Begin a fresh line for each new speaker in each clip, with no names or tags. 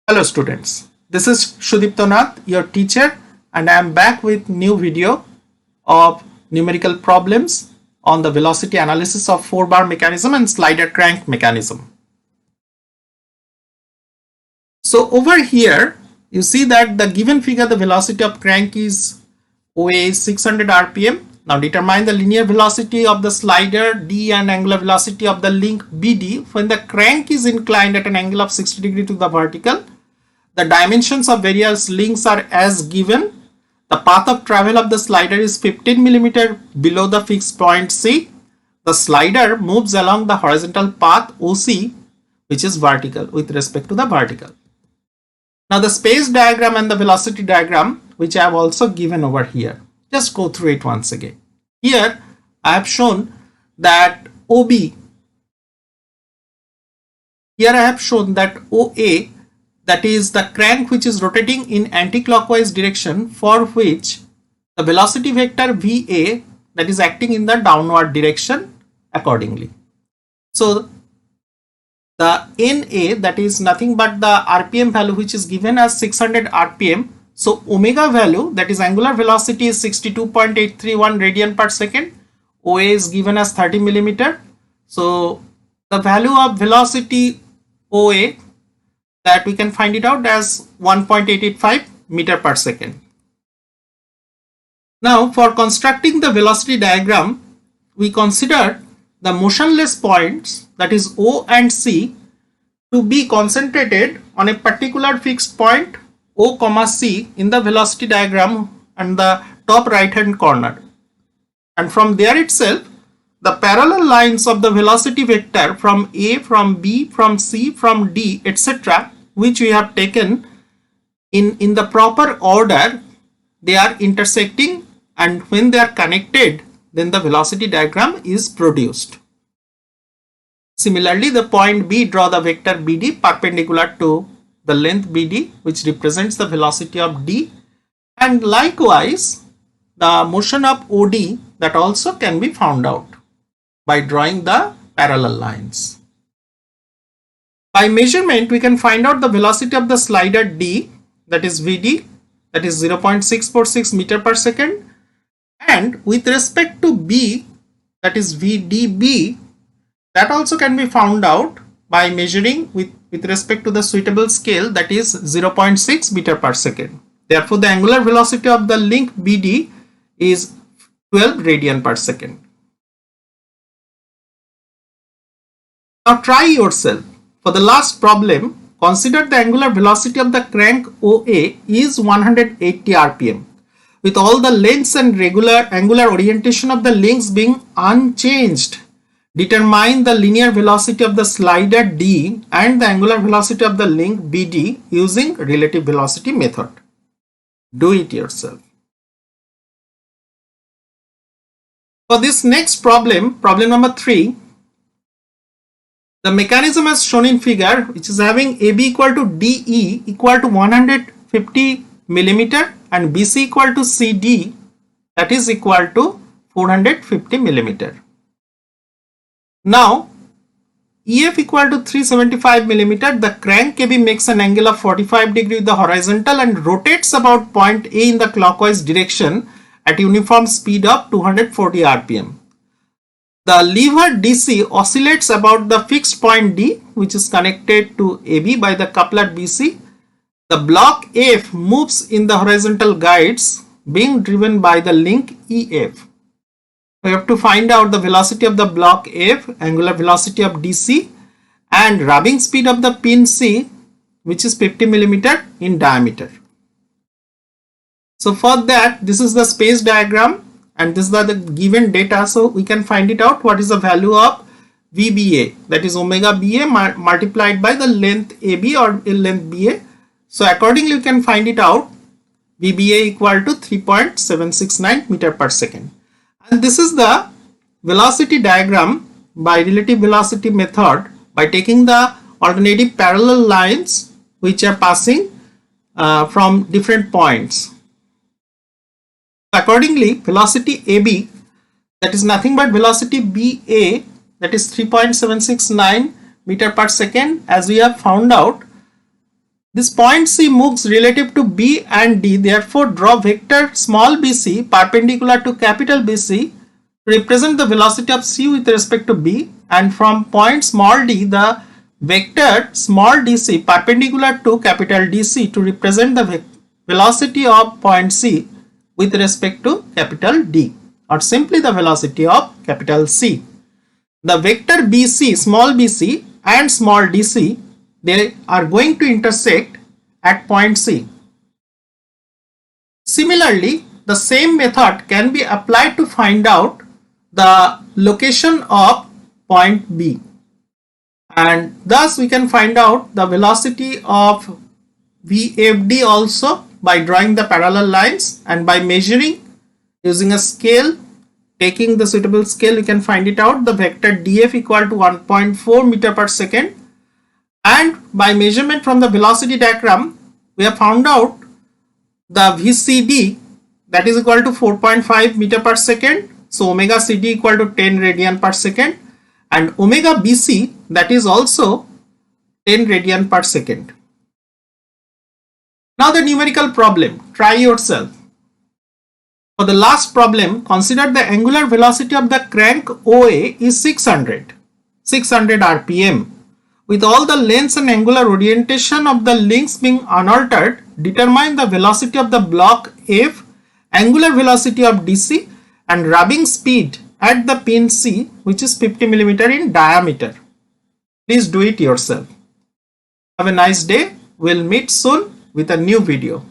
Hello students, this is Shudipto Nath, your teacher, and I am back with new video of numerical problems on the velocity analysis of 4-bar mechanism and slider crank mechanism. So over here you see that the given figure, the velocity of crank is OA 600 rpm. Now determine the linear velocity of the slider D and angular velocity of the link BD when the crank is inclined at an angle of 60 degree to the vertical. The dimensions of various links are as given. The path of travel of the slider is 15 mm below the fixed point C. The slider moves along the horizontal path OC, which is vertical with respect to the vertical. Now the space diagram and the velocity diagram, which I have also given over here. Just go through it once again. Here I have shown that OB. Here I have shown that OA, that is the crank which is rotating in anti-clockwise direction, for which the velocity vector VA, that is acting in the downward direction accordingly. So the NA, that is nothing but the RPM value which is given as 600 RPM. So omega value, that is angular velocity, is 62.831 radian per second. OA is given as 30 mm. So the value of velocity OA, that we can find it out as 1.885 meter per second. Now for constructing the velocity diagram, we consider the motionless points, that is O and C, to be concentrated on a particular fixed point O, C in the velocity diagram and the top right hand corner. And from there itself, the parallel lines of the velocity vector from A, from B, from C, from D, etc., which we have taken in the proper order, they are intersecting, and when they are connected, then the velocity diagram is produced. Similarly, the point B, draw the vector BD perpendicular to the length BD, which represents the velocity of D, and likewise the motion of OD, that also can be found out by drawing the parallel lines. By measurement, we can find out the velocity of the slider D, that is VD, that is 0.646 meter per second, and with respect to B, that is VDB, that also can be found out by measuring with respect to the suitable scale, that is 0.6 meter per second. Therefore, the angular velocity of the link BD is 12 radian per second. Now try yourself. For the last problem, consider the angular velocity of the crank OA is 180 rpm. With all the lengths and angular orientation of the links being unchanged, determine the linear velocity of the slider D and the angular velocity of the link BD using relative velocity method. Do it yourself. For this next problem, problem number 3, the mechanism as shown in figure, which is having AB equal to DE equal to 150 mm and BC equal to CD, that is equal to 450 mm. Now EF equal to 375 mm, the crank KB makes an angle of 45 degree with the horizontal and rotates about point A in the clockwise direction at uniform speed of 240 rpm. The lever DC oscillates about the fixed point D, which is connected to AB by the coupler BC. The block F moves in the horizontal guides being driven by the link EF. We have to find out the velocity of the block F, angular velocity of DC, and rubbing speed of the pin C, which is 50 mm in diameter. So for that, this is the space diagram and these are the given data, so we can find it out what is the value of VBA, that is omega BA multiplied by the length AB or length BA. So accordingly you can find it out, VBA equal to 3.769 meter per second. And this is the velocity diagram by relative velocity method, by taking the alternative parallel lines which are passing from different points. Accordingly, velocity AB, that is nothing but velocity BA, that is 3.769 meter per second, as we have found out, This point C moves relative to B and D, therefore draw vector small bc perpendicular to capital BC to represent the velocity of C with respect to B, and from point small d the vector small dc perpendicular to capital DC to represent the velocity of point C with respect to capital D, or simply the velocity of capital C. The vector BC, small bc and small dc, they are going to intersect at point C. Similarly, the same method can be applied to find out the location of point B, and thus we can find out the velocity of VFD also by drawing the parallel lines, and by measuring using a scale, taking the suitable scale, you can find it out, the vector df equal to 1.4 meter per second, and by measurement from the velocity diagram we have found out the VCD, that is equal to 4.5 meter per second, so omega CD equal to 10 radian per second, and omega BC, that is also 10 radian per second. Now the numerical problem, try yourself. For the last problem, consider the angular velocity of the crank OA is 600 RPM. With all the lengths and angular orientation of the links being unaltered, determine the velocity of the block F, angular velocity of DC, and rubbing speed at the pin C, which is 50 mm in diameter. Please do it yourself. Have a nice day. We'll meet soon with a new video.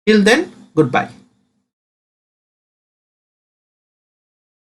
Till then, goodbye.